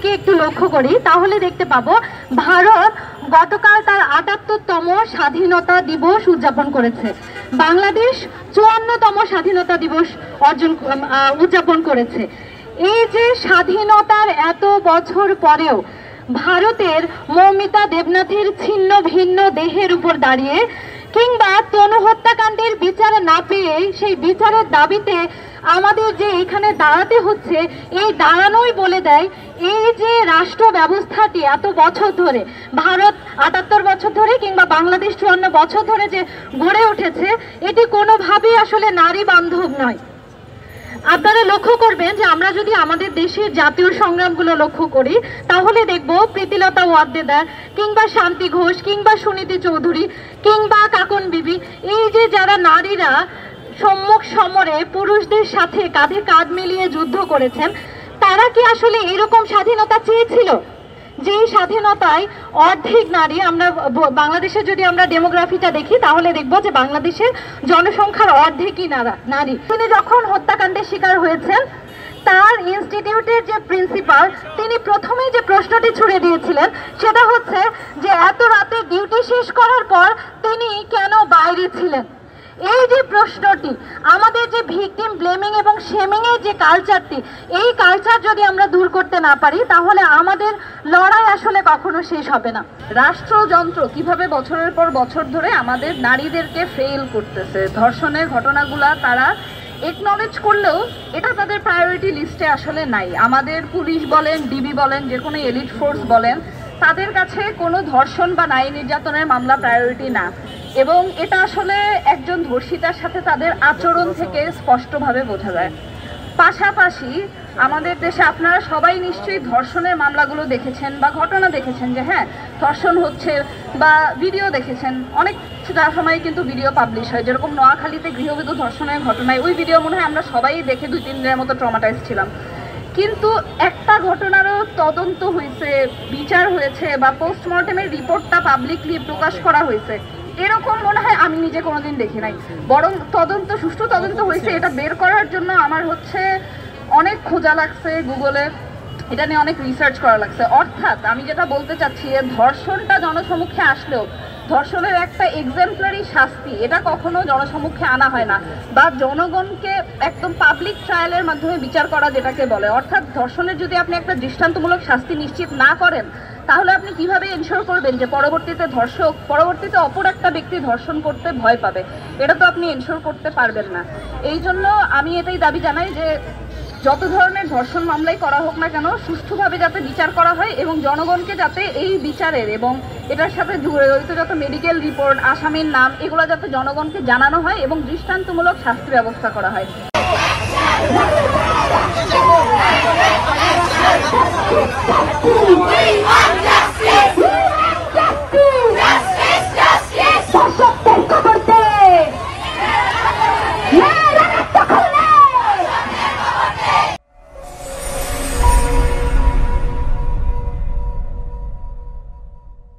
দিকে একটু লক্ষ্য করি তাহলে দেখতে পাবো ভারত গতকাল তার ৭৮তম স্বাধীনতা দিবস উদযাপন করেছে। বাংলাদেশ ৫৪তম স্বাধীনতা দিবস উদযাপন করেছে। এই যে স্বাধীনতার এত বছর পরেও ভারতের মৌমিতা দেবনাথের ছিন্ন ভিন্ন দেহের উপর দাঁড়িয়ে কিংবা তনু হত্যাকাণ্ডের বিচার না পেয়ে সেই বিচারের দাবিতে আমাদের যে এখানে দাঁড়াতে হচ্ছে, এই দাঁড়ানোই বলে দেয় এই যে রাষ্ট্র ব্যবস্থাটি এত বছর ধরে ভারত ৭৮ বছর ধরে কিংবা বাংলাদেশ ৫৪ বছর ধরে যে গড়ে উঠেছে এটি কোনোভাবেই আসলে নারী বান্ধব নয়। আপনারা লক্ষ্য করবেন যে আমরা যদি আমাদের দেশের জাতীয় সংগ্রামগুলো লক্ষ্য করি তাহলে দেখব প্রীতিলতা ওয়াদ্দেদার কিংবা শান্তি ঘোষ কিংবা সুনীতি চৌধুরী কিংবা কাকন বিবি, এই যে যারা নারীরা সম্মুখ সমরে পুরুষদের সাথে কাঁধে কাঁধ মিলিয়ে যুদ্ধ করেছেন, তারা কি আসলে এরকম স্বাধীনতা চেয়েছিল? যেই স্বাধীনতায় অর্ধেক নারী, আমরা বাংলাদেশে যদি আমরা ডেমোগ্রাফিটা দেখি তাহলে দেখব যে বাংলাদেশের জনসংখ্যার অর্ধেকই নারী। তিনি যখন হত্যাকাণ্ডের শিকার হয়েছেন তার ইনস্টিটিউটের যে প্রিন্সিপাল তিনি প্রথমেই যে প্রশ্নটি ছুড়ে দিয়েছিলেন সেটা হচ্ছে যে এত রাতে ডিউটি শেষ করার পর তিনি কেন বাইরে ছিলেন। এই যে প্রশ্নটি, আমাদের যে ভিকটিম ব্লেমিং এবং শেমিং এর যে কালচারটি, এই কালচার যদি আমরা দূর করতে না পারি তাহলে আমাদের লড়াই আসলে কখনো শেষ হবে না। রাষ্ট্রযন্ত্র কিভাবে বছরের পর বছর ধরে আমাদের নারীদেরকে ফেল করতেছে, ধর্ষণের ঘটনাগুলা তারা একনলেজ করলেও এটা তাদের প্রায়োরিটি লিস্টে আসলে নাই। আমাদের পুলিশ বলেন, ডিবি বলেন, যে কোনো এলিট ফোর্স বলেন, তাদের কাছে কোনো ধর্ষণ বা নারী নির্যাতনের মামলা প্রায়োরিটি না, এবং এটা আসলে একজন ধর্ষিতার সাথে তাদের আচরণ থেকে স্পষ্টভাবে বোঝা যায়। পাশাপাশি আমাদের দেশে আপনারা সবাই নিশ্চয়ই ধর্ষণের মামলাগুলো দেখেছেন বা ঘটনা দেখেছেন যে হ্যাঁ ধর্ষণ হচ্ছে, বা ভিডিও দেখেছেন। অনেক সময় কিন্তু ভিডিও পাবলিশ হয়, যেরকম নোয়াখালীতে গৃহবধূ ধর্ষণের ঘটনায় ওই ভিডিও মনে হয় আমরা সবাই দেখে ২-৩ দিনের মতো ট্রমাটাইজ ছিলাম। কিন্তু একটা ঘটনারও তদন্ত হয়েছে, বিচার হয়েছে, বা পোস্টমর্টেমের রিপোর্টটা পাবলিকলি প্রকাশ করা হয়েছে, এরকম মনে হয় আমি নিজে কোনোদিন দেখি নাই। বরং সুষ্ঠু তদন্ত হয়েছে, এটা বের করার জন্য আমার অনেক খোঁজা লাগছে গুগলে, এটা নিয়ে অনেক রিসার্চ করা লাগছে। অর্থাৎ আমি যেটা বলতে চাচ্ছি, ধর্ষণটা জনসমক্ষে আসলেও ধর্ষণের একটা এক্সাম্পলারি শাস্তি এটা কখনো জনসমক্ষে আনা হয় না, বা জনগণকে একদম পাবলিক ট্রায়ালের মাধ্যমে বিচার করা যেটাকে বলে। অর্থাৎ ধর্ষণের যদি আপনি একটা দৃষ্টান্তমূলক শাস্তি নিশ্চিত না করেন তাহলে আপনি কিভাবে এনশিওর করবেন যে পরবর্তীতে অপর একটা ব্যক্তি ধর্ষণ করতে ভয় পাবে? এটা তো আপনি এনশিওর করতে পারবেন না। এই জন্য আমি এটাই দাবি জানাই যে যত ধরনের ধর্ষণ মামলাই করা হোক না কেন সুষ্ঠুভাবে যাতে বিচার করা হয়, এবং জনগণকে যাতে এই বিচারের এবং এটার সাথে জড়িত যত মেডিকেল রিপোর্ট, আসামির নাম, এগুলো যাতে জনগণকে জানানো হয় এবং দৃষ্টান্তমূলক শাস্তি ব্যবস্থা করা হয়।